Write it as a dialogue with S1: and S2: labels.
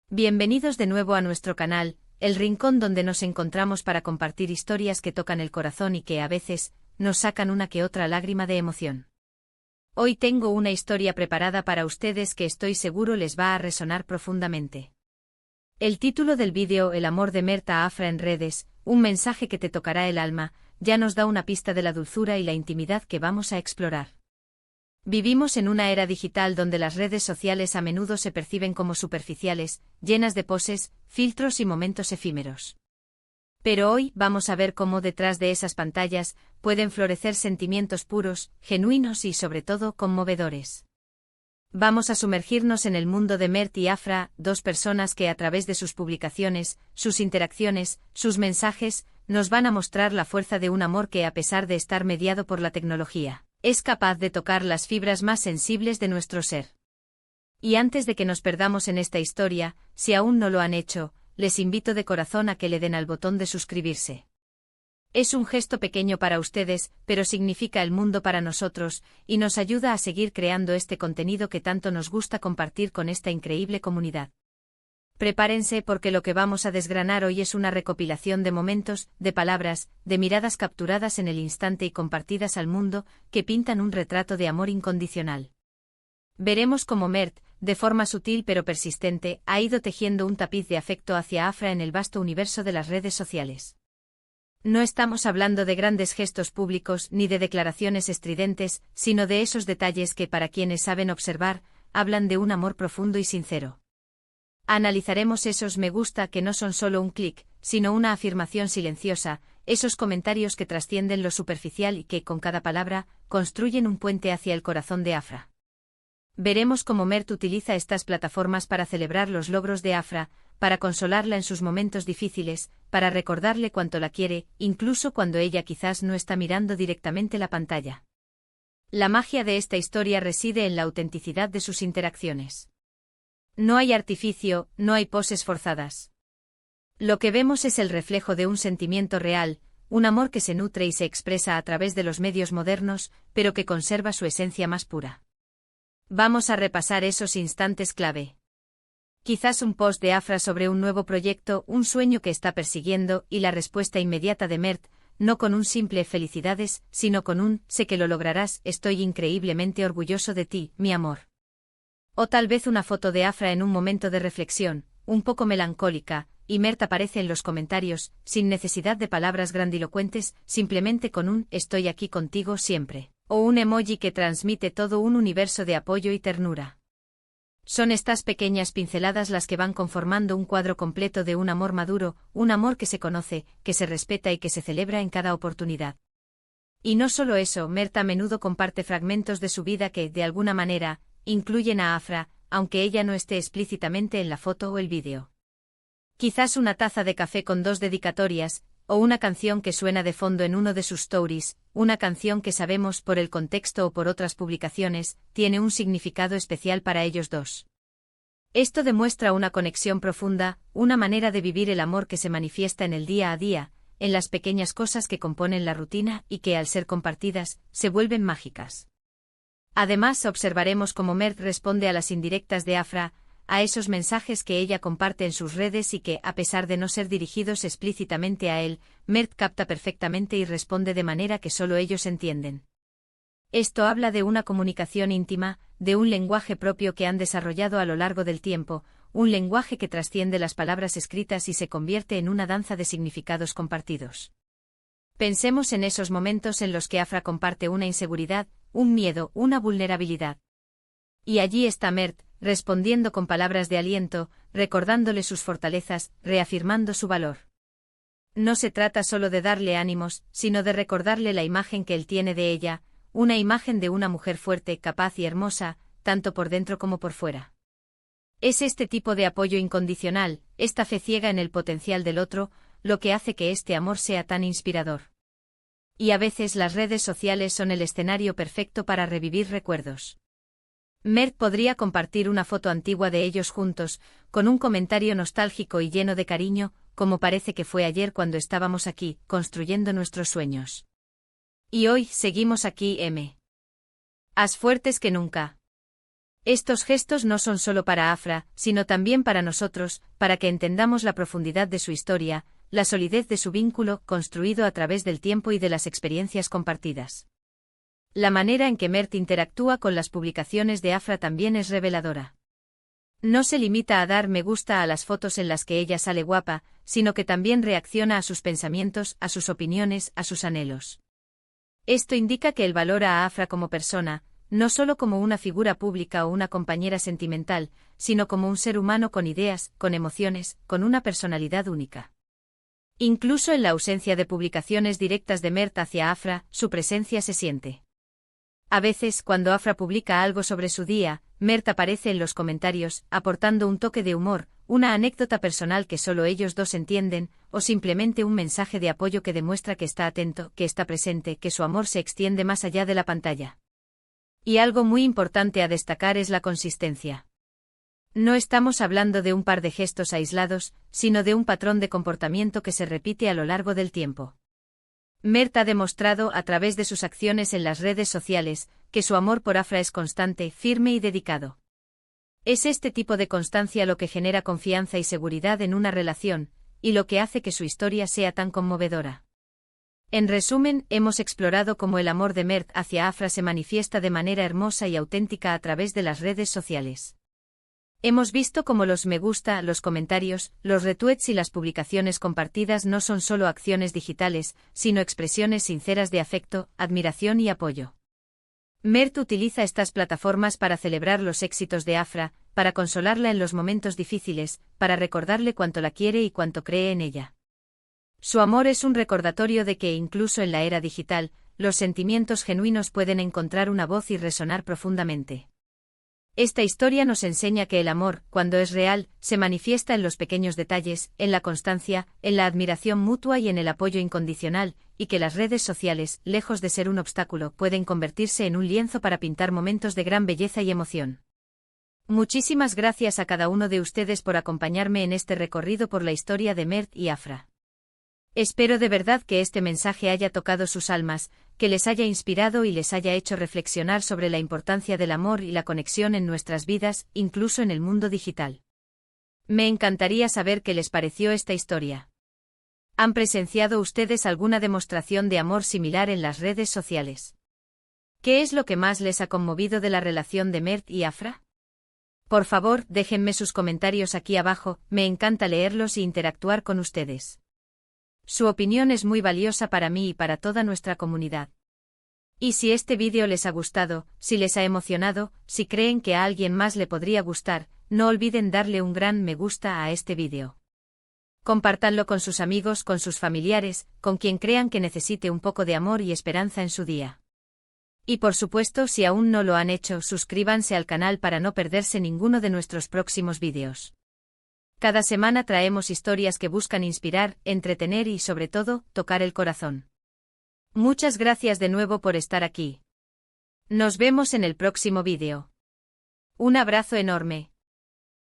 S1: Bienvenidos de nuevo a nuestro canal, el rincón donde nos encontramos para compartir historias que tocan el corazón y que a veces nos sacan una que otra lágrima de emoción. Hoy tengo una historia preparada para ustedes que estoy seguro les va a resonar profundamente. El título del vídeo, El amor de Mert a Afra en redes, un mensaje que te tocará el alma, ya nos da una pista de la dulzura y la intimidad que vamos a explorar. Vivimos en una era digital donde las redes sociales a menudo se perciben como superficiales, llenas de poses, filtros y momentos efímeros. Pero hoy vamos a ver cómo detrás de esas pantallas pueden florecer sentimientos puros, genuinos y sobre todo conmovedores. Vamos a sumergirnos en el mundo de Mert y Afra, dos personas que a través de sus publicaciones, sus interacciones, sus mensajes, nos van a mostrar la fuerza de un amor que a pesar de estar mediado por la tecnología, es capaz de tocar las fibras más sensibles de nuestro ser. Y antes de que nos perdamos en esta historia, si aún no lo han hecho, les invito de corazón a que le den al botón de suscribirse. Es un gesto pequeño para ustedes, pero significa el mundo para nosotros, y nos ayuda a seguir creando este contenido que tanto nos gusta compartir con esta increíble comunidad. Prepárense porque lo que vamos a desgranar hoy es una recopilación de momentos, de palabras, de miradas capturadas en el instante y compartidas al mundo, que pintan un retrato de amor incondicional. Veremos cómo Mert, de forma sutil pero persistente, ha ido tejiendo un tapiz de afecto hacia Afra en el vasto universo de las redes sociales. No estamos hablando de grandes gestos públicos ni de declaraciones estridentes, sino de esos detalles que, para quienes saben observar, hablan de un amor profundo y sincero. Analizaremos esos me gusta que no son solo un clic, sino una afirmación silenciosa, esos comentarios que trascienden lo superficial y que, con cada palabra, construyen un puente hacia el corazón de Afra. Veremos cómo Mert utiliza estas plataformas para celebrar los logros de Afra, para consolarla en sus momentos difíciles, para recordarle cuánto la quiere, incluso cuando ella quizás no está mirando directamente la pantalla. La magia de esta historia reside en la autenticidad de sus interacciones. No hay artificio, no hay poses forzadas. Lo que vemos es el reflejo de un sentimiento real, un amor que se nutre y se expresa a través de los medios modernos, pero que conserva su esencia más pura. Vamos a repasar esos instantes clave. Quizás un post de Afra sobre un nuevo proyecto, un sueño que está persiguiendo, y la respuesta inmediata de Mert, no con un simple felicidades, sino con un sé que lo lograrás, estoy increíblemente orgulloso de ti, mi amor. O tal vez una foto de Afra en un momento de reflexión, un poco melancólica, y Mert aparece en los comentarios, sin necesidad de palabras grandilocuentes, simplemente con un estoy aquí contigo siempre, o un emoji que transmite todo un universo de apoyo y ternura. Son estas pequeñas pinceladas las que van conformando un cuadro completo de un amor maduro, un amor que se conoce, que se respeta y que se celebra en cada oportunidad. Y no solo eso, Mert a menudo comparte fragmentos de su vida que, de alguna manera, incluyen a Afra, aunque ella no esté explícitamente en la foto o el vídeo. Quizás una taza de café con 2 dedicatorias, o una canción que suena de fondo en uno de sus stories, una canción que sabemos por el contexto o por otras publicaciones, tiene un significado especial para ellos dos. Esto demuestra una conexión profunda, una manera de vivir el amor que se manifiesta en el día a día, en las pequeñas cosas que componen la rutina y que, al ser compartidas, se vuelven mágicas. Además, observaremos cómo Mert responde a las indirectas de Afra, a esos mensajes que ella comparte en sus redes y que, a pesar de no ser dirigidos explícitamente a él, Mert capta perfectamente y responde de manera que solo ellos entienden. Esto habla de una comunicación íntima, de un lenguaje propio que han desarrollado a lo largo del tiempo, un lenguaje que trasciende las palabras escritas y se convierte en una danza de significados compartidos. Pensemos en esos momentos en los que Afra comparte una inseguridad, un miedo, una vulnerabilidad. Y allí está Mert, respondiendo con palabras de aliento, recordándole sus fortalezas, reafirmando su valor. No se trata solo de darle ánimos, sino de recordarle la imagen que él tiene de ella, una imagen de una mujer fuerte, capaz y hermosa, tanto por dentro como por fuera. Es este tipo de apoyo incondicional, esta fe ciega en el potencial del otro, lo que hace que este amor sea tan inspirador. Y a veces las redes sociales son el escenario perfecto para revivir recuerdos. Mert podría compartir una foto antigua de ellos juntos, con un comentario nostálgico y lleno de cariño, como parece que fue ayer cuando estábamos aquí, construyendo nuestros sueños. Y hoy seguimos aquí, As fuertes que nunca. Estos gestos no son solo para Afra, sino también para nosotros, para que entendamos la profundidad de su historia, la solidez de su vínculo, construido a través del tiempo y de las experiencias compartidas. La manera en que Mert interactúa con las publicaciones de Afra también es reveladora. No se limita a dar me gusta a las fotos en las que ella sale guapa, sino que también reacciona a sus pensamientos, a sus opiniones, a sus anhelos. Esto indica que él valora a Afra como persona, no solo como una figura pública o una compañera sentimental, sino como un ser humano con ideas, con emociones, con una personalidad única. Incluso en la ausencia de publicaciones directas de Mert hacia Afra, su presencia se siente. A veces, cuando Afra publica algo sobre su día, Mert aparece en los comentarios, aportando un toque de humor, una anécdota personal que solo ellos dos entienden, o simplemente un mensaje de apoyo que demuestra que está atento, que está presente, que su amor se extiende más allá de la pantalla. Y algo muy importante a destacar es la consistencia. No estamos hablando de un par de gestos aislados, sino de un patrón de comportamiento que se repite a lo largo del tiempo. Mert ha demostrado a través de sus acciones en las redes sociales, que su amor por Afra es constante, firme y dedicado. Es este tipo de constancia lo que genera confianza y seguridad en una relación, y lo que hace que su historia sea tan conmovedora. En resumen, hemos explorado cómo el amor de Mert hacia Afra se manifiesta de manera hermosa y auténtica a través de las redes sociales. Hemos visto cómo los me gusta, los comentarios, los retweets y las publicaciones compartidas no son solo acciones digitales, sino expresiones sinceras de afecto, admiración y apoyo. Mert utiliza estas plataformas para celebrar los éxitos de Afra, para consolarla en los momentos difíciles, para recordarle cuánto la quiere y cuánto cree en ella. Su amor es un recordatorio de que incluso en la era digital, los sentimientos genuinos pueden encontrar una voz y resonar profundamente. Esta historia nos enseña que el amor, cuando es real, se manifiesta en los pequeños detalles, en la constancia, en la admiración mutua y en el apoyo incondicional, y que las redes sociales, lejos de ser un obstáculo, pueden convertirse en un lienzo para pintar momentos de gran belleza y emoción. Muchísimas gracias a cada uno de ustedes por acompañarme en este recorrido por la historia de Mert y Afra. Espero de verdad que este mensaje haya tocado sus almas, que les haya inspirado y les haya hecho reflexionar sobre la importancia del amor y la conexión en nuestras vidas, incluso en el mundo digital. Me encantaría saber qué les pareció esta historia. ¿Han presenciado ustedes alguna demostración de amor similar en las redes sociales? ¿Qué es lo que más les ha conmovido de la relación de Mert y Afra? Por favor, déjenme sus comentarios aquí abajo, me encanta leerlos e interactuar con ustedes. Su opinión es muy valiosa para mí y para toda nuestra comunidad. Y si este vídeo les ha gustado, si les ha emocionado, si creen que a alguien más le podría gustar, no olviden darle un gran me gusta a este vídeo. Compártanlo con sus amigos, con sus familiares, con quien crean que necesite un poco de amor y esperanza en su día. Y por supuesto, si aún no lo han hecho, suscríbanse al canal para no perderse ninguno de nuestros próximos vídeos. Cada semana traemos historias que buscan inspirar, entretener y, sobre todo, tocar el corazón. Muchas gracias de nuevo por estar aquí. Nos vemos en el próximo vídeo. Un abrazo enorme.